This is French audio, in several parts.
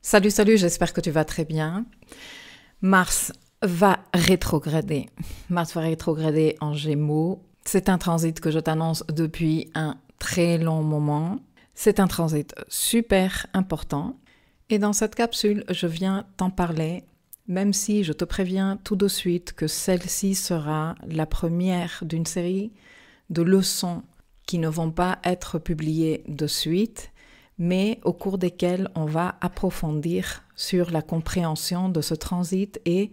Salut, salut, j'espère que tu vas très bien. Mars va rétrograder. Mars va rétrograder en Gémeaux. C'est un transit que je t'annonce depuis un très long moment. C'est un transit super important. Et dans cette capsule, je viens t'en parler, même si je te préviens tout de suite que celle-ci sera la première d'une série de leçons qui ne vont pas être publiées de suite, mais au cours desquelles on va approfondir sur la compréhension de ce transit et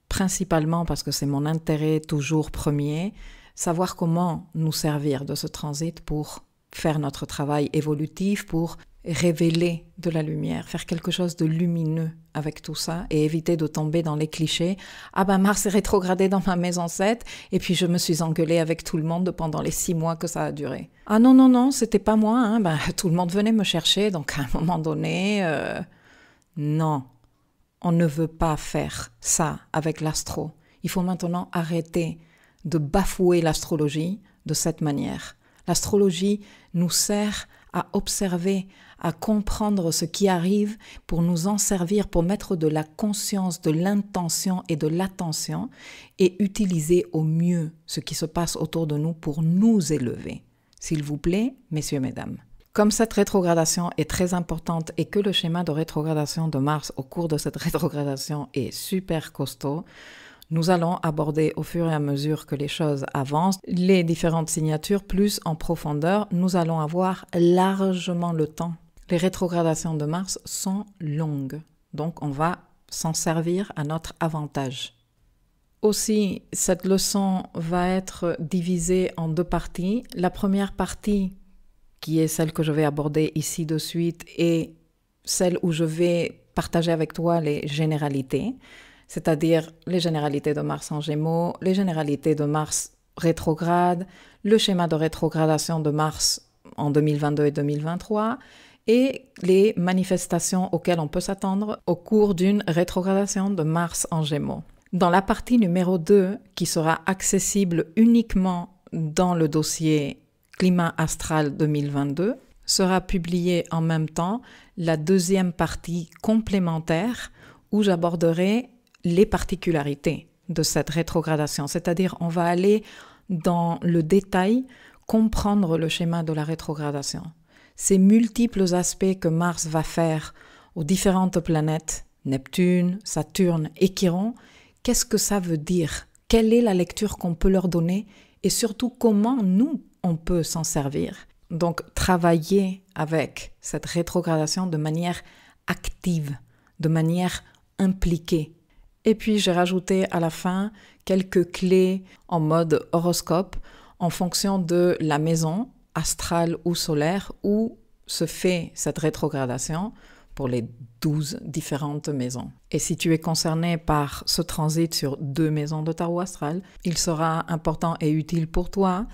principalement, parce que c'est mon intérêt toujours premier, savoir comment nous servir de ce transit pour faire notre travail évolutif, pour révéler de la lumière, faire quelque chose de lumineux avec tout ça et éviter de tomber dans les clichés. Ah ben Mars est rétrogradé dans ma maison 7 et puis je me suis engueulée avec tout le monde pendant les 6 mois que ça a duré. Ah non, non, non, c'était pas moi, hein. Ben, tout le monde venait me chercher, donc à un moment donné, non, on ne veut pas faire ça avec l'astro. Il faut maintenant arrêter de bafouer l'astrologie de cette manière. L'astrologie nous sert à observer, à comprendre ce qui arrive pour nous en servir, pour mettre de la conscience, de l'intention et de l'attention et utiliser au mieux ce qui se passe autour de nous pour nous élever. S'il vous plaît, messieurs, mesdames. Comme cette rétrogradation est très importante et que le schéma de rétrogradation de Mars au cours de cette rétrogradation est super costaud, nous allons aborder au fur et à mesure que les choses avancent les différentes signatures plus en profondeur. Nous allons avoir largement le temps. Les rétrogradations de Mars sont longues, donc on va s'en servir à notre avantage. Aussi, cette leçon va être divisée en deux parties. La première partie, qui est celle que je vais aborder ici de suite, est celle où je vais partager avec toi les généralités, c'est-à-dire les généralités de Mars en Gémeaux, les généralités de Mars rétrograde, le schéma de rétrogradation de Mars en 2022 et 2023, et les manifestations auxquelles on peut s'attendre au cours d'une rétrogradation de Mars en Gémeaux. Dans la partie numéro 2, qui sera accessible uniquement dans le dossier Climat astral 2022, sera publiée en même temps la deuxième partie complémentaire où j'aborderai les particularités de cette rétrogradation. C'est-à-dire, on va aller dans le détail, comprendre le schéma de la rétrogradation. Ces multiples aspects que Mars va faire aux différentes planètes, Neptune, Saturne et Chiron, qu'est-ce que ça veut dire? Quelle est la lecture qu'on peut leur donner? Et surtout, comment nous, on peut s'en servir? Donc, travailler avec cette rétrogradation de manière active, de manière impliquée. Et puis, j'ai rajouté à la fin quelques clés en mode horoscope en fonction de la maison astrale ou solaire où se fait cette rétrogradation pour les 12 différentes maisons. Et si tu es concerné par ce transit sur 2 maisons de tarot astral, il sera important et utile pour toi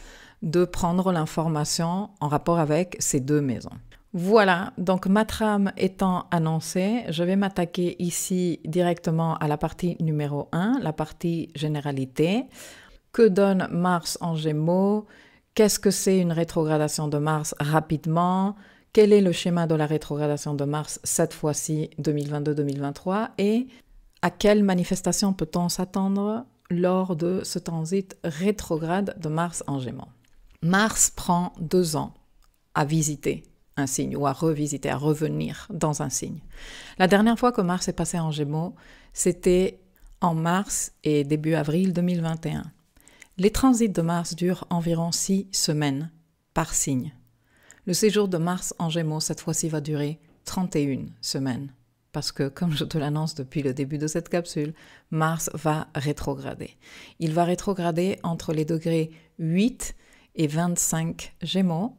de prendre l'information en rapport avec ces 2 maisons. Voilà, donc ma trame étant annoncée, je vais m'attaquer ici directement à la partie numéro 1, la partie généralité. Que donne Mars en Gémeaux? Qu'est-ce que c'est une rétrogradation de Mars rapidement? Quel est le schéma de la rétrogradation de Mars cette fois-ci 2022-2023? Et à quelle manifestation peut-on s'attendre lors de ce transit rétrograde de Mars en Gémeaux? Mars prend 2 ans à visiter un signe ou à revisiter, à revenir dans un signe. La dernière fois que Mars est passé en Gémeaux, c'était en mars et début avril 2021. Les transits de Mars durent environ 6 semaines par signe. Le séjour de Mars en Gémeaux, cette fois-ci, va durer 31 semaines. Parce que, comme je te l'annonce depuis le début de cette capsule, Mars va rétrograder. Il va rétrograder entre les degrés 8 et 25 Gémeaux,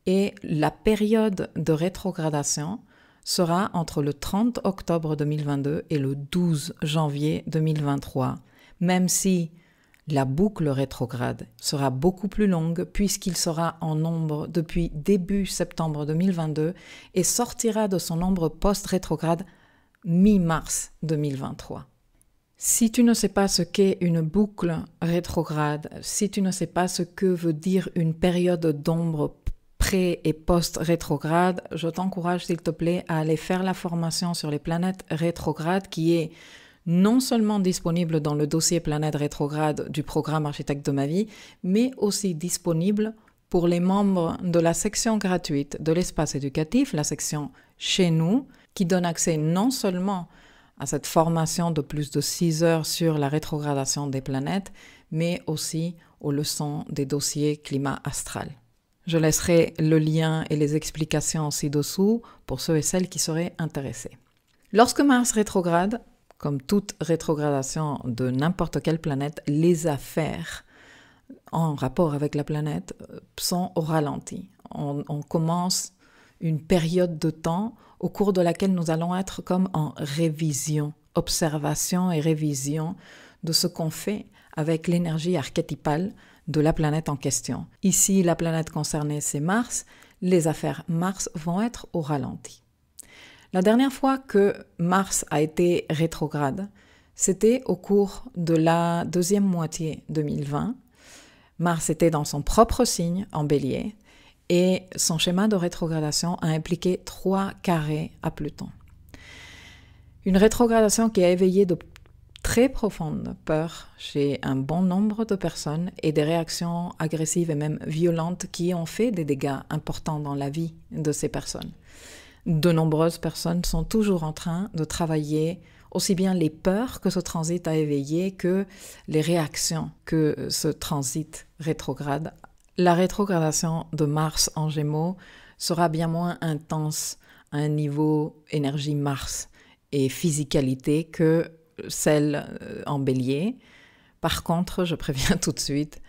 et la période de rétrogradation sera entre le 30 octobre 2022 et le 12 janvier 2023, même si la boucle rétrograde sera beaucoup plus longue puisqu'il sera en ombre depuis début septembre 2022 et sortira de son ombre post-rétrograde mi-mars 2023. Si tu ne sais pas ce qu'est une boucle rétrograde, si tu ne sais pas ce que veut dire une période d'ombre pré- et post-rétrograde, je t'encourage s'il te plaît à aller faire la formation sur les planètes rétrogrades qui est non seulement disponible dans le dossier planète rétrograde du programme Architecte de ma vie, mais aussi disponible pour les membres de la section gratuite de l'espace éducatif, la section Chez nous, qui donne accès non seulement à cette formation de plus de 6 heures sur la rétrogradation des planètes, mais aussi aux leçons des dossiers climat astral. Je laisserai le lien et les explications ci-dessous pour ceux et celles qui seraient intéressés. Lorsque Mars rétrograde, comme toute rétrogradation de n'importe quelle planète, les affaires en rapport avec la planète sont au ralenti. On commence une période de temps au cours de laquelle nous allons être comme en révision, observation et révision de ce qu'on fait avec l'énergie archétypale de la planète en question. Ici, la planète concernée, c'est Mars. Les affaires Mars vont être au ralenti. La dernière fois que Mars a été rétrograde, c'était au cours de la deuxième moitié 2020. Mars était dans son propre signe, en Bélier, et son schéma de rétrogradation a impliqué 3 carrés à Pluton. Une rétrogradation qui a éveillé de très profondes peurs chez un bon nombre de personnes et des réactions agressives et même violentes qui ont fait des dégâts importants dans la vie de ces personnes. De nombreuses personnes sont toujours en train de travailler aussi bien les peurs que ce transit a éveillées que les réactions que ce transit rétrograde. La rétrogradation de Mars en Gémeaux sera bien moins intense à un niveau énergie Mars et physicalité que celle en Bélier. Par contre, je préviens tout de suite,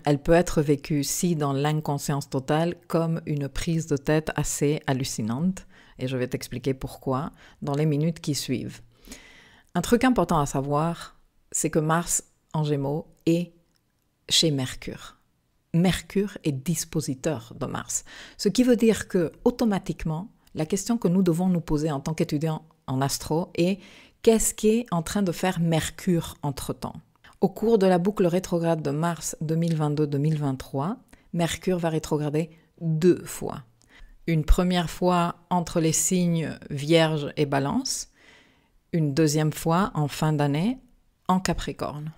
elle peut être vécue, si dans l'inconscience totale, comme une prise de tête assez hallucinante. Et je vais t'expliquer pourquoi dans les minutes qui suivent. Un truc important à savoir, c'est que Mars en Gémeaux est chez Mercure. Mercure est dispositeur de Mars. Ce qui veut dire que, automatiquement, la question que nous devons nous poser en tant qu'étudiants en astro est qu'est-ce qu'est en train de faire Mercure entre-temps ? Au cours de la boucle rétrograde de Mars 2022-2023, Mercure va rétrograder 2 fois. Une première fois entre les signes Vierge et Balance, une deuxième fois en fin d'année en Capricorne.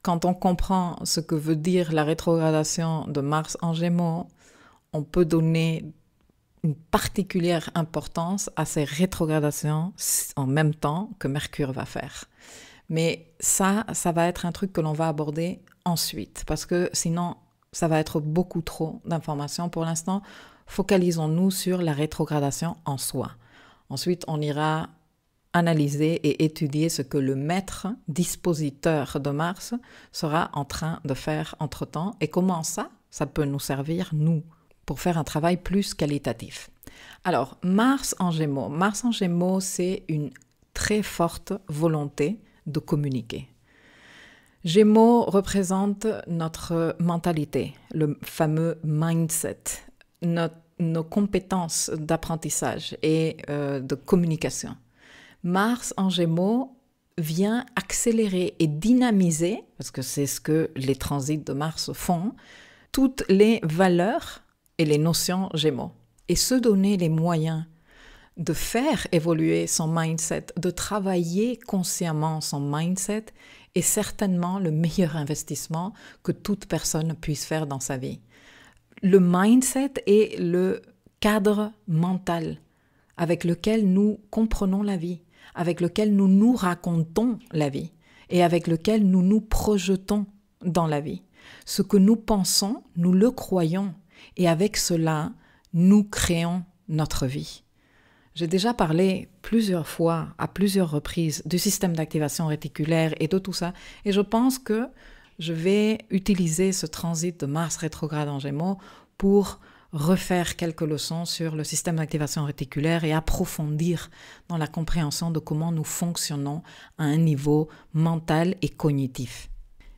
Quand on comprend ce que veut dire la rétrogradation de Mars en Gémeaux, on peut donner une particulière importance à ces rétrogradations en même temps que Mercure va faire. Mais ça va être un truc que l'on va aborder ensuite, parce que sinon, ça va être beaucoup trop d'informations. Pour l'instant, focalisons-nous sur la rétrogradation en soi. Ensuite, on ira analyser et étudier ce que le maître dispositeur de Mars sera en train de faire entre-temps et comment ça peut nous servir, nous, pour faire un travail plus qualitatif. Alors, Mars en Gémeaux. Mars en Gémeaux, c'est une très forte volonté de communiquer. Gémeaux représente notre mentalité, le fameux mindset, nos compétences d'apprentissage et de communication. Mars en Gémeaux vient accélérer et dynamiser, parce que c'est ce que les transits de Mars font, toutes les valeurs et les notions Gémeaux. Et se donner les moyens de faire évoluer son mindset, de travailler consciemment son mindset est certainement le meilleur investissement que toute personne puisse faire dans sa vie. Le mindset est le cadre mental avec lequel nous comprenons la vie, avec lequel nous nous racontons la vie et avec lequel nous nous projetons dans la vie. Ce que nous pensons, nous le croyons et avec cela, nous créons notre vie. J'ai déjà parlé plusieurs fois, à plusieurs reprises, du système d'activation réticulaire et de tout ça. Et je pense que je vais utiliser ce transit de Mars rétrograde en Gémeaux pour refaire quelques leçons sur le système d'activation réticulaire et approfondir dans la compréhension de comment nous fonctionnons à un niveau mental et cognitif.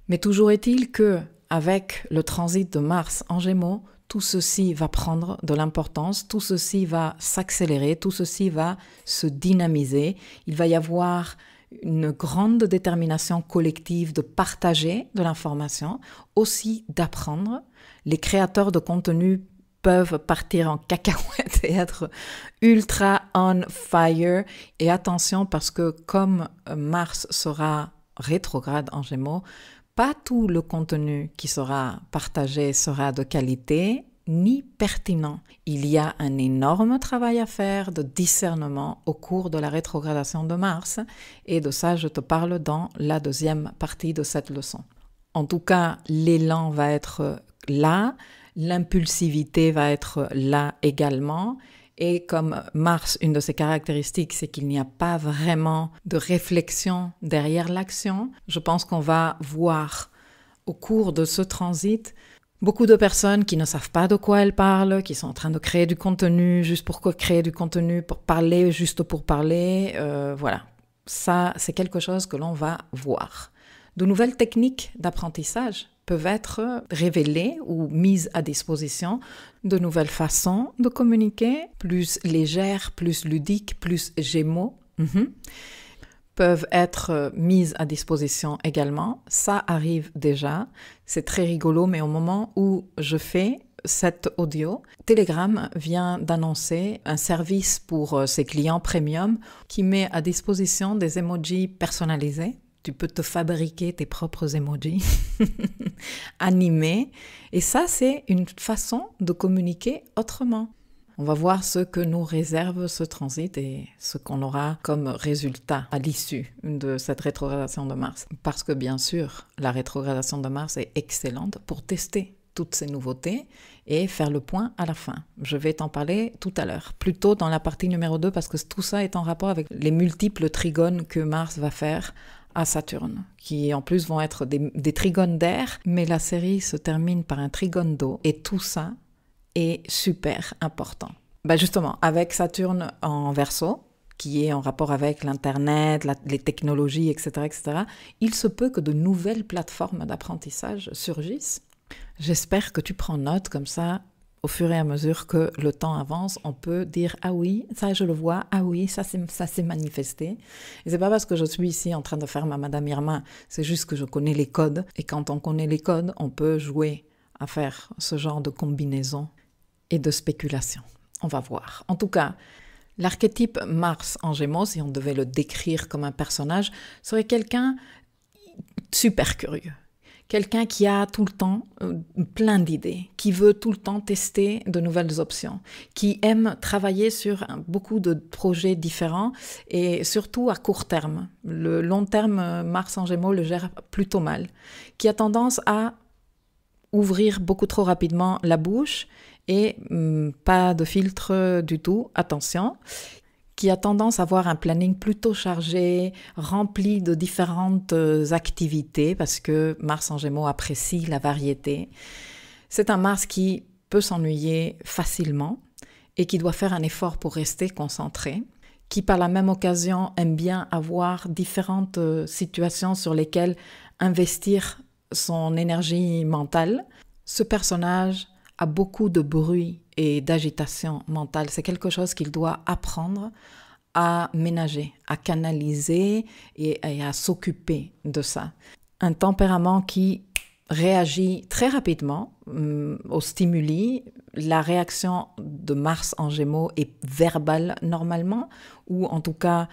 Mais toujours est-il que, avec le transit de Mars en Gémeaux, tout ceci va prendre de l'importance, tout ceci va s'accélérer, tout ceci va se dynamiser. Il va y avoir une grande détermination collective de partager de l'information, aussi d'apprendre. Les créateurs de contenu peuvent partir en cacahuète et être ultra on fire. Et attention parce que comme Mars sera rétrograde en Gémeaux, pas tout le contenu qui sera partagé sera de qualité ni pertinent. Il y a un énorme travail à faire de discernement au cours de la rétrogradation de Mars et de ça je te parle dans la deuxième partie de cette leçon. En tout cas, l'élan va être là, l'impulsivité va être là également. Et comme Mars, une de ses caractéristiques, c'est qu'il n'y a pas vraiment de réflexion derrière l'action, je pense qu'on va voir au cours de ce transit beaucoup de personnes qui ne savent pas de quoi elles parlent, qui sont en train de créer du contenu juste pour créer du contenu, pour parler juste pour parler. Voilà, ça c'est quelque chose que l'on va voir. De nouvelles techniques d'apprentissage peuvent être révélées ou mises à disposition, de nouvelles façons de communiquer, plus légères, plus ludiques, plus Gémeaux, peuvent être mises à disposition également. Ça arrive déjà, c'est très rigolo, mais au moment où je fais cet audio, Telegram vient d'annoncer un service pour ses clients premium qui met à disposition des emojis personnalisés. Tu peux te fabriquer tes propres emojis animés. Et ça, c'est une façon de communiquer autrement. On va voir ce que nous réserve ce transit et ce qu'on aura comme résultat à l'issue de cette rétrogradation de Mars. Parce que bien sûr, la rétrogradation de Mars est excellente pour tester toutes ces nouveautés et faire le point à la fin. Je vais t'en parler tout à l'heure, plutôt dans la partie numéro 2 parce que tout ça est en rapport avec les multiples trigones que Mars va faire à Saturne, qui en plus vont être des trigones d'air, mais la série se termine par un trigone d'eau et tout ça est super important. Justement, avec Saturne en Verseau, qui est en rapport avec l'Internet, les technologies, etc., il se peut que de nouvelles plateformes d'apprentissage surgissent. J'espère que tu prends note, comme ça, au fur et à mesure que le temps avance, on peut dire « Ah oui, ça je le vois, ah oui, ça s'est manifesté ». Et c'est pas parce que je suis ici en train de faire ma Madame Irma, c'est juste que je connais les codes. Et quand on connaît les codes, on peut jouer à faire ce genre de combinaison et de spéculation. On va voir. En tout cas, l'archétype Mars en Gémeaux, si on devait le décrire comme un personnage, serait quelqu'un super curieux. Quelqu'un qui a tout le temps plein d'idées, qui veut tout le temps tester de nouvelles options, qui aime travailler sur beaucoup de projets différents et surtout à court terme. Le long terme, Mars en Gémeaux le gère plutôt mal. Qui a tendance à ouvrir beaucoup trop rapidement la bouche et pas de filtre du tout, attention, qui a tendance à avoir un planning plutôt chargé, rempli de différentes activités, parce que Mars en Gémeaux apprécie la variété. C'est un Mars qui peut s'ennuyer facilement et qui doit faire un effort pour rester concentré, qui par la même occasion aime bien avoir différentes situations sur lesquelles investir son énergie mentale. Ce personnage a beaucoup de bruit et d'agitation mentale. C'est quelque chose qu'il doit apprendre à ménager, à canaliser et à s'occuper de ça. Un tempérament qui réagit très rapidement aux stimuli. La réaction de Mars en Gémeaux est verbale normalement, ou en tout cas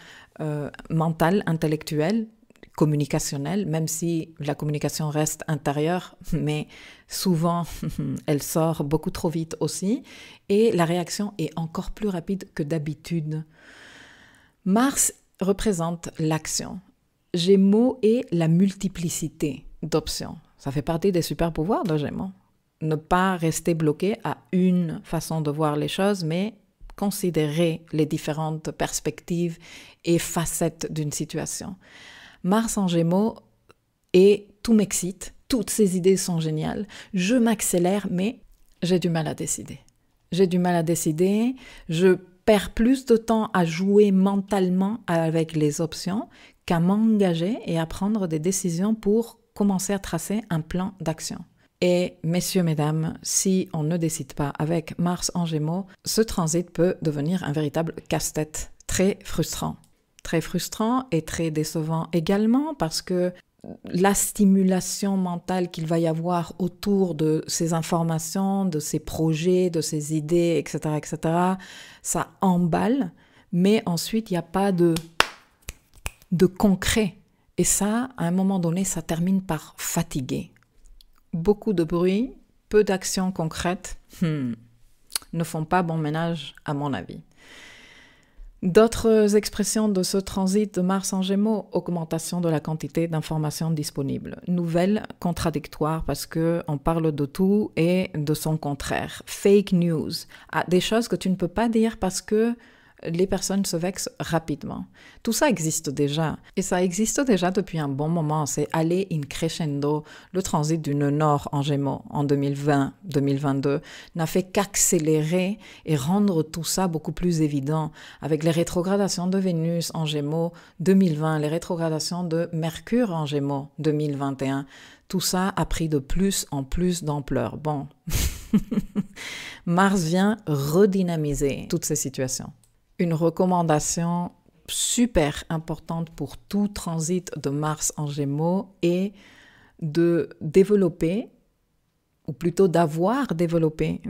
mentale, intellectuelle, communicationnelle, même si la communication reste intérieure, mais souvent elle sort beaucoup trop vite aussi, et la réaction est encore plus rapide que d'habitude. Mars représente l'action. Gémeaux est la multiplicité d'options. Ça fait partie des super pouvoirs de Gémeaux. Ne pas rester bloqué à une façon de voir les choses, mais considérer les différentes perspectives et facettes d'une situation. Mars en Gémeaux et tout m'excite, toutes ces idées sont géniales, je m'accélère, mais j'ai du mal à décider. Je perds plus de temps à jouer mentalement avec les options qu'à m'engager et à prendre des décisions pour commencer à tracer un plan d'action. Et messieurs, mesdames, si on ne décide pas avec Mars en Gémeaux, ce transit peut devenir un véritable casse-tête, très frustrant. Très frustrant et très décevant également parce que la stimulation mentale qu'il va y avoir autour de ces informations, de ces projets, de ces idées, etc., etc., ça emballe, mais ensuite, il n'y a pas de concret. Et ça, à un moment donné, ça termine par fatiguer. Beaucoup de bruit, peu d'actions concrètes, ne font pas bon ménage, à mon avis. D'autres expressions de ce transit de Mars en Gémeaux, augmentation de la quantité d'informations disponibles. Nouvelles contradictoires parce qu'on parle de tout et de son contraire. Fake news, des choses que tu ne peux pas dire parce que les personnes se vexent rapidement. Tout ça existe déjà. Et ça existe déjà depuis un bon moment. C'est aller in crescendo. Le transit du nœud nord en Gémeaux en 2020-2022 n'a fait qu'accélérer et rendre tout ça beaucoup plus évident. Avec les rétrogradations de Vénus en Gémeaux 2020, les rétrogradations de Mercure en Gémeaux 2021, tout ça a pris de plus en plus d'ampleur. Bon, Mars vient redynamiser toutes ces situations. Une recommandation super importante pour tout transit de Mars en Gémeaux est de développer, ou plutôt d'avoir développé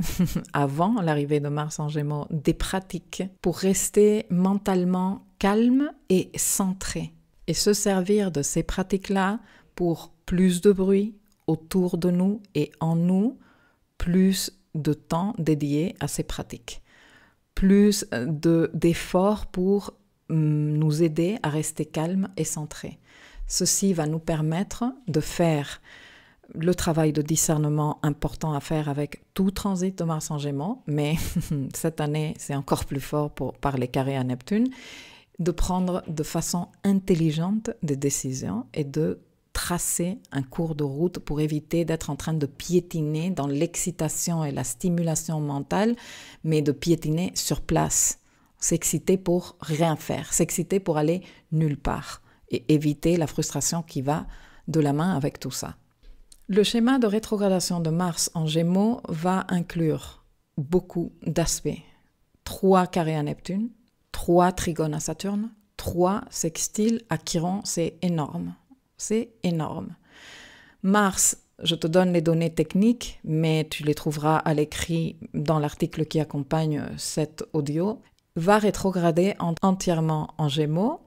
avant l'arrivée de Mars en Gémeaux, des pratiques pour rester mentalement calme et centré. Et se servir de ces pratiques-là pour plus de bruit autour de nous et en nous, plus de temps dédié à ces pratiques. Plus d'efforts pour nous aider à rester calmes et centrés. Ceci va nous permettre de faire le travail de discernement important à faire avec tout transit de Mars en Gémeaux, mais cette année, c'est encore plus fort par les carrés à Neptune, de prendre de façon intelligente des décisions et de tracer un cours de route pour éviter d'être en train de piétiner dans l'excitation et la stimulation mentale, mais de piétiner sur place. S'exciter pour rien faire, s'exciter pour aller nulle part et éviter la frustration qui va de la main avec tout ça. Le schéma de rétrogradation de Mars en Gémeaux va inclure beaucoup d'aspects. 3 carrés à Neptune, 3 trigones à Saturne, 3 sextiles à Chiron, c'est énorme. C'est énorme. Mars, je te donne les données techniques, mais tu les trouveras à l'écrit dans l'article qui accompagne cet audio, va rétrograder entièrement en Gémeaux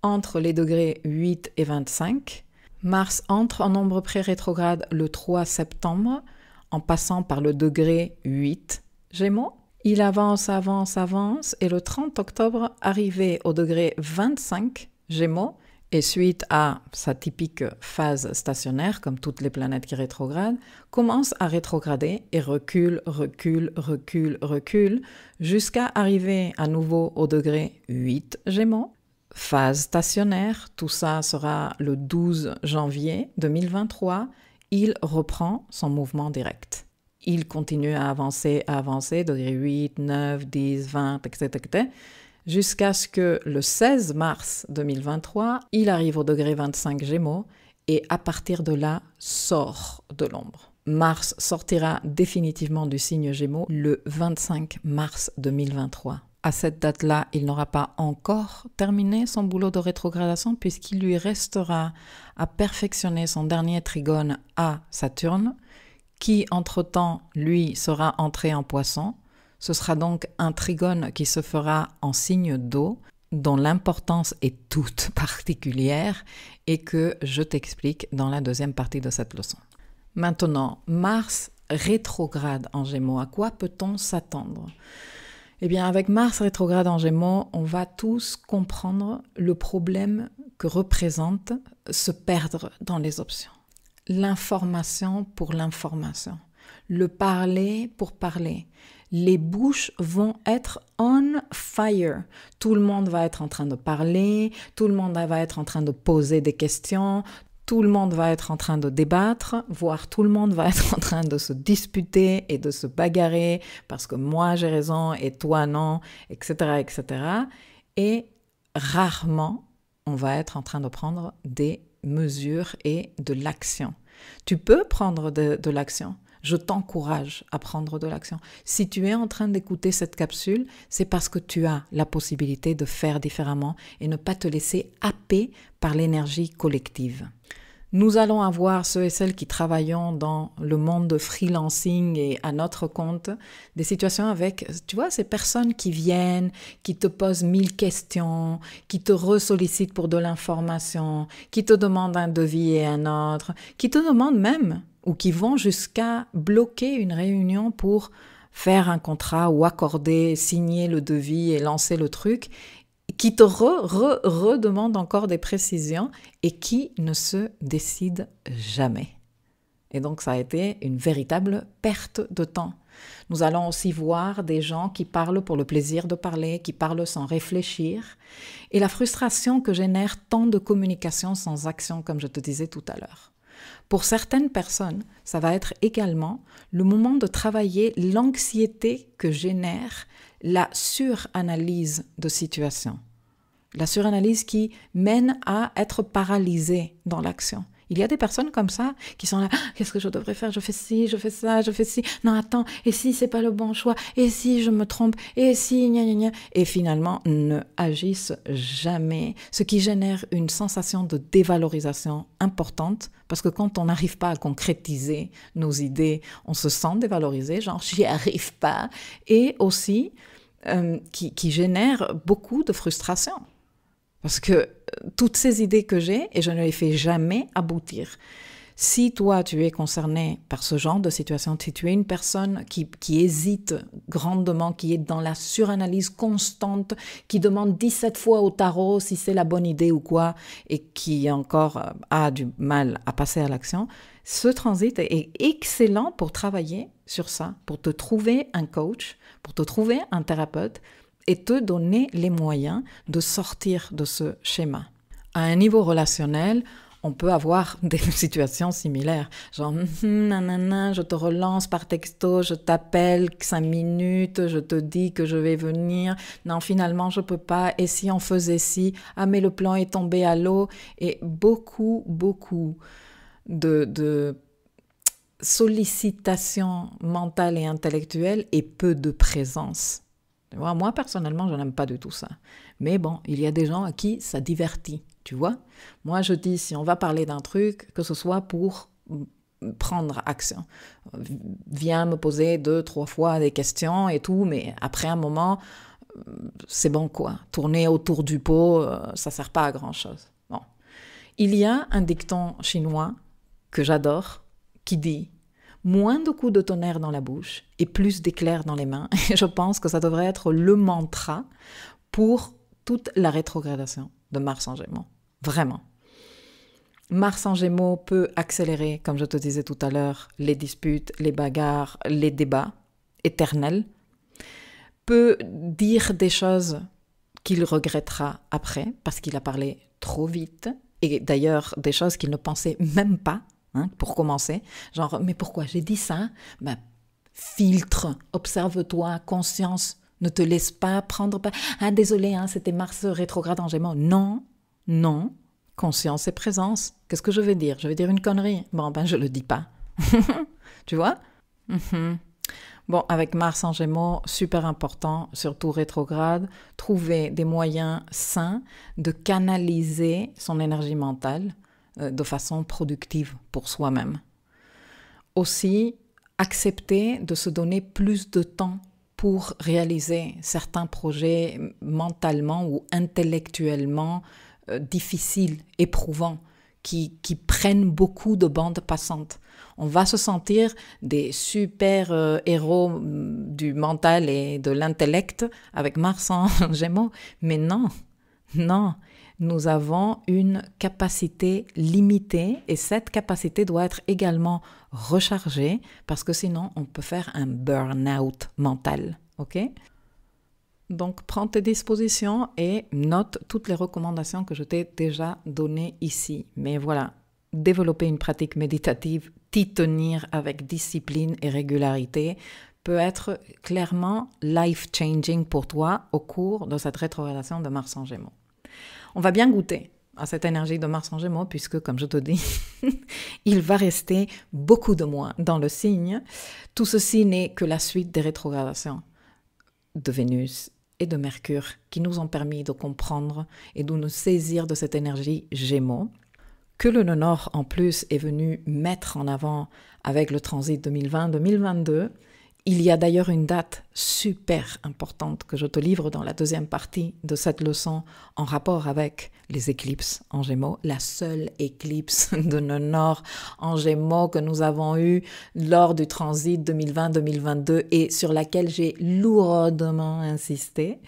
entre les degrés 8 et 25. Mars entre en nombre pré-rétrograde le 3 septembre en passant par le degré 8 Gémeaux. Il avance et le 30 octobre, arrivé au degré 25 Gémeaux, et suite à sa typique phase stationnaire, comme toutes les planètes qui rétrogradent, commence à rétrograder et recule, jusqu'à arriver à nouveau au degré 8 Gémeaux. Phase stationnaire, tout ça sera le 12 janvier 2023, il reprend son mouvement direct. Il continue à avancer, degré 8, 9, 10, 20, etc., jusqu'à ce que le 16 mars 2023, il arrive au degré 25 Gémeaux et à partir de là, sort de l'ombre. Mars sortira définitivement du signe Gémeaux le 25 mars 2023. À cette date-là, il n'aura pas encore terminé son boulot de rétrogradation puisqu'il lui restera à perfectionner son dernier trigone à Saturne, qui entre-temps, lui, sera entré en Poisson. Ce sera donc un trigone qui se fera en signe d'eau, dont l'importance est toute particulière et que je t'explique dans la deuxième partie de cette leçon. Maintenant, Mars rétrograde en Gémeaux. À quoi peut-on s'attendre ? Eh bien, avec Mars rétrograde en Gémeaux, on va tous comprendre le problème que représente se perdre dans les options. L'information pour l'information. Le parler pour parler. Les bouches vont être on fire. Tout le monde va être en train de parler, tout le monde va être en train de poser des questions, tout le monde va être en train de débattre, voire tout le monde va être en train de se disputer et de se bagarrer parce que moi j'ai raison et toi non, etc., etc. Et rarement, on va être en train de prendre des mesures et de l'action. Tu peux prendre de l'action. je t'encourage à prendre de l'action. Si tu es en train d'écouter cette capsule, c'est parce que tu as la possibilité de faire différemment et ne pas te laisser happer par l'énergie collective. Nous allons avoir ceux et celles qui travaillons dans le monde de freelancing et à notre compte, des situations avec, tu vois, ces personnes qui viennent, qui te posent 1000 questions, qui te ressollicitent pour de l'information, qui te demandent un devis et un autre, qui te demandent même, ou qui vont jusqu'à bloquer une réunion pour faire un contrat ou accorder, signer le devis et lancer le truc, qui te redemande encore des précisions et qui ne se décide jamais. Et donc, ça a été une véritable perte de temps. Nous allons aussi voir des gens qui parlent pour le plaisir de parler, qui parlent sans réfléchir, et la frustration que génère tant de communication sans action, comme je te disais tout à l'heure. Pour certaines personnes, ça va être également le moment de travailler l'anxiété que génère la suranalyse de situation. La suranalyse qui mène à être paralysé dans l'action. Il y a des personnes comme ça qui sont là, qu'est-ce que je devrais faire? Je fais ci, je fais ça, je fais ci. Non, attends, et si c'est pas le bon choix? Et si je me trompe? Et si, gna gna gna. Et finalement, ne agissent jamais, ce qui génère une sensation de dévalorisation importante, parce que quand on n'arrive pas à concrétiser nos idées, on se sent dévalorisé, genre j'y arrive pas, et aussi qui génère beaucoup de frustration. Parce que toutes ces idées que j'ai, et je ne les fais jamais aboutir. Si toi, tu es concerné par ce genre de situation, si tu es une personne qui hésite grandement, qui est dans la suranalyse constante, qui demande 17 fois au tarot si c'est la bonne idée ou quoi, et qui encore a du mal à passer à l'action, ce transit est excellent pour travailler sur ça, pour te trouver un coach, pour te trouver un thérapeute, et te donner les moyens de sortir de ce schéma. À un niveau relationnel, on peut avoir des situations similaires. Genre, nanana, je te relance par texto, je t'appelle 5 minutes, je te dis que je vais venir. Non, finalement, je peux pas. Et si on faisait ci? Ah, mais le plan est tombé à l'eau. Et beaucoup de sollicitations mentales et intellectuelles et peu de présence. Moi, personnellement, je n'aime pas du tout ça. Mais bon, il y a des gens à qui ça divertit, tu vois. Moi, je dis, si on va parler d'un truc, que ce soit pour prendre action. Viens me poser 2-3 fois des questions et tout, mais après un moment, c'est bon quoi. Tourner autour du pot, ça sert pas à grand-chose. Bon. Il y a un dicton chinois que j'adore qui dit moins de coups de tonnerre dans la bouche et plus d'éclairs dans les mains. Et je pense que ça devrait être le mantra pour toute la rétrogradation de Mars en Gémeaux. Vraiment. Mars en Gémeaux peut accélérer, comme je te disais tout à l'heure, les disputes, les bagarres, les débats éternels. Peut dire des choses qu'il regrettera après parce qu'il a parlé trop vite. Et d'ailleurs, des choses qu'il ne pensait même pas. Pour commencer, genre, mais pourquoi j'ai dit ça? Filtre, observe-toi, conscience, ne te laisse pas prendre par... Ah, désolé, c'était Mars rétrograde en Gémeaux. Non, conscience et présence. Qu'est-ce que je vais dire? Je vais dire une connerie. Bon, je le dis pas. Tu vois? Bon, avec Mars en Gémeaux, super important, surtout rétrograde, trouver des moyens sains de canaliser son énergie mentale de façon productive pour soi-même. Aussi, accepter de se donner plus de temps pour réaliser certains projets mentalement ou intellectuellement difficiles, éprouvants, qui prennent beaucoup de bandes passantes. On va se sentir des super héros du mental et de l'intellect avec Mars en Gémeaux, mais non. Nous avons une capacité limitée et cette capacité doit être également rechargée parce que sinon on peut faire un burn-out mental, ok? Donc prends tes dispositions et note toutes les recommandations que je t'ai déjà données ici. Mais voilà, développer une pratique méditative, t'y tenir avec discipline et régularité peut être clairement life-changing pour toi au cours de cette rétrogradation de Mars en Gémeaux. On va bien goûter. à cette énergie de Mars en Gémeaux, puisque, comme je te dis, il va rester beaucoup de mois dans le signe. Tout ceci n'est que la suite des rétrogradations de Vénus et de Mercure qui nous ont permis de comprendre et de nous saisir de cette énergie Gémeaux, que le nœud Nord, en plus, est venu mettre en avant avec le transit 2020-2022. Il y a d'ailleurs une date super importante que je te livre dans la deuxième partie de cette leçon en rapport avec les éclipses en Gémeaux. La seule éclipse de nœud Nord en Gémeaux que nous avons eue lors du transit 2020-2022 et sur laquelle j'ai lourdement insisté.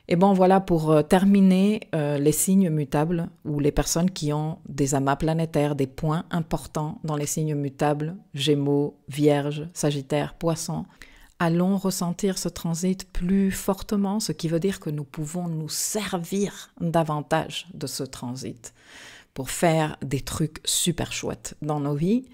Et bon, voilà pour terminer les signes mutables ou les personnes qui ont des amas planétaires, des points importants dans les signes mutables, Gémeaux, Vierge, Sagittaire, Poisson. Allons ressentir ce transit plus fortement, ce qui veut dire que nous pouvons nous servir davantage de ce transit pour faire des trucs super chouettes dans nos vies.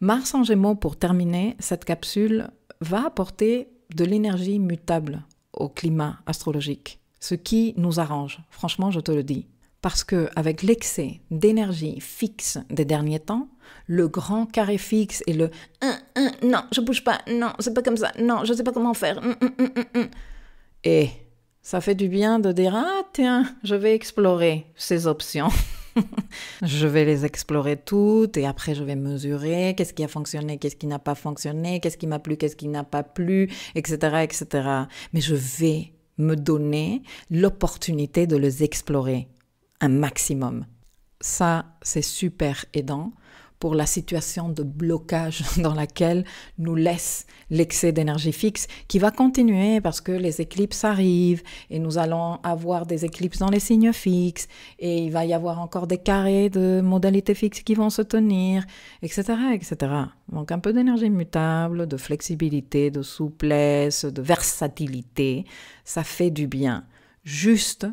Mars en Gémeaux, pour terminer, cette capsule va apporter de l'énergie mutable au climat astrologique, ce qui nous arrange, franchement je te le dis, parce que avec l'excès d'énergie fixe des derniers temps, le grand carré fixe et le non, je bouge pas, non, c'est pas comme ça, non, je sais pas comment faire, et ça fait du bien de dire ah tiens, je vais explorer ces options. Je vais les explorer toutes et après je vais mesurer qu'est-ce qui a fonctionné, qu'est-ce qui n'a pas fonctionné, qu'est-ce qui m'a plu, qu'est-ce qui n'a pas plu, etc., etc. Mais je vais me donner l'opportunité de les explorer un maximum. Ça, c'est super aidant pour la situation de blocage dans laquelle nous laisse l'excès d'énergie fixe qui va continuer parce que les éclipses arrivent et nous allons avoir des éclipses dans les signes fixes et il va y avoir encore des carrés de modalités fixes qui vont se tenir, etc., etc. Donc un peu d'énergie mutable, de flexibilité, de souplesse, de versatilité, ça fait du bien. Juste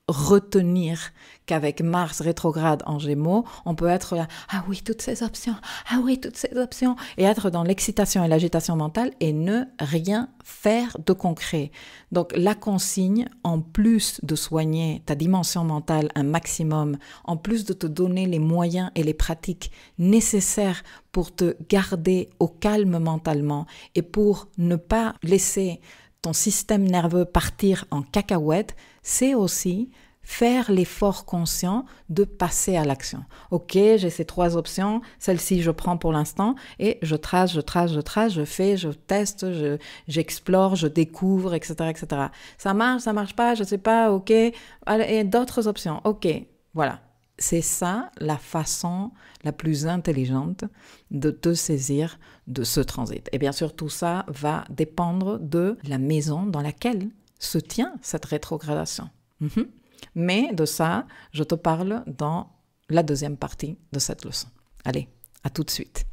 retenir qu'avec Mars rétrograde en Gémeaux, on peut être là, ah oui, toutes ces options, et être dans l'excitation et l'agitation mentale et ne rien faire de concret. Donc la consigne, en plus de soigner ta dimension mentale un maximum, en plus de te donner les moyens et les pratiques nécessaires pour te garder au calme mentalement et pour ne pas laisser ton système nerveux partir en cacahuète, c'est aussi faire l'effort conscient de passer à l'action. Ok, j'ai ces 3 options, celle-ci je prends pour l'instant et je trace, je fais, je teste, j'explore, je découvre, etc., etc. Ça marche pas, je sais pas, ok, et d'autres options, ok, voilà. C'est ça la façon la plus intelligente de te saisir de ce transit. Et bien sûr, tout ça va dépendre de la maison dans laquelle se tient cette rétrogradation. Mais de ça, je te parle dans la deuxième partie de cette leçon. Allez, à tout de suite.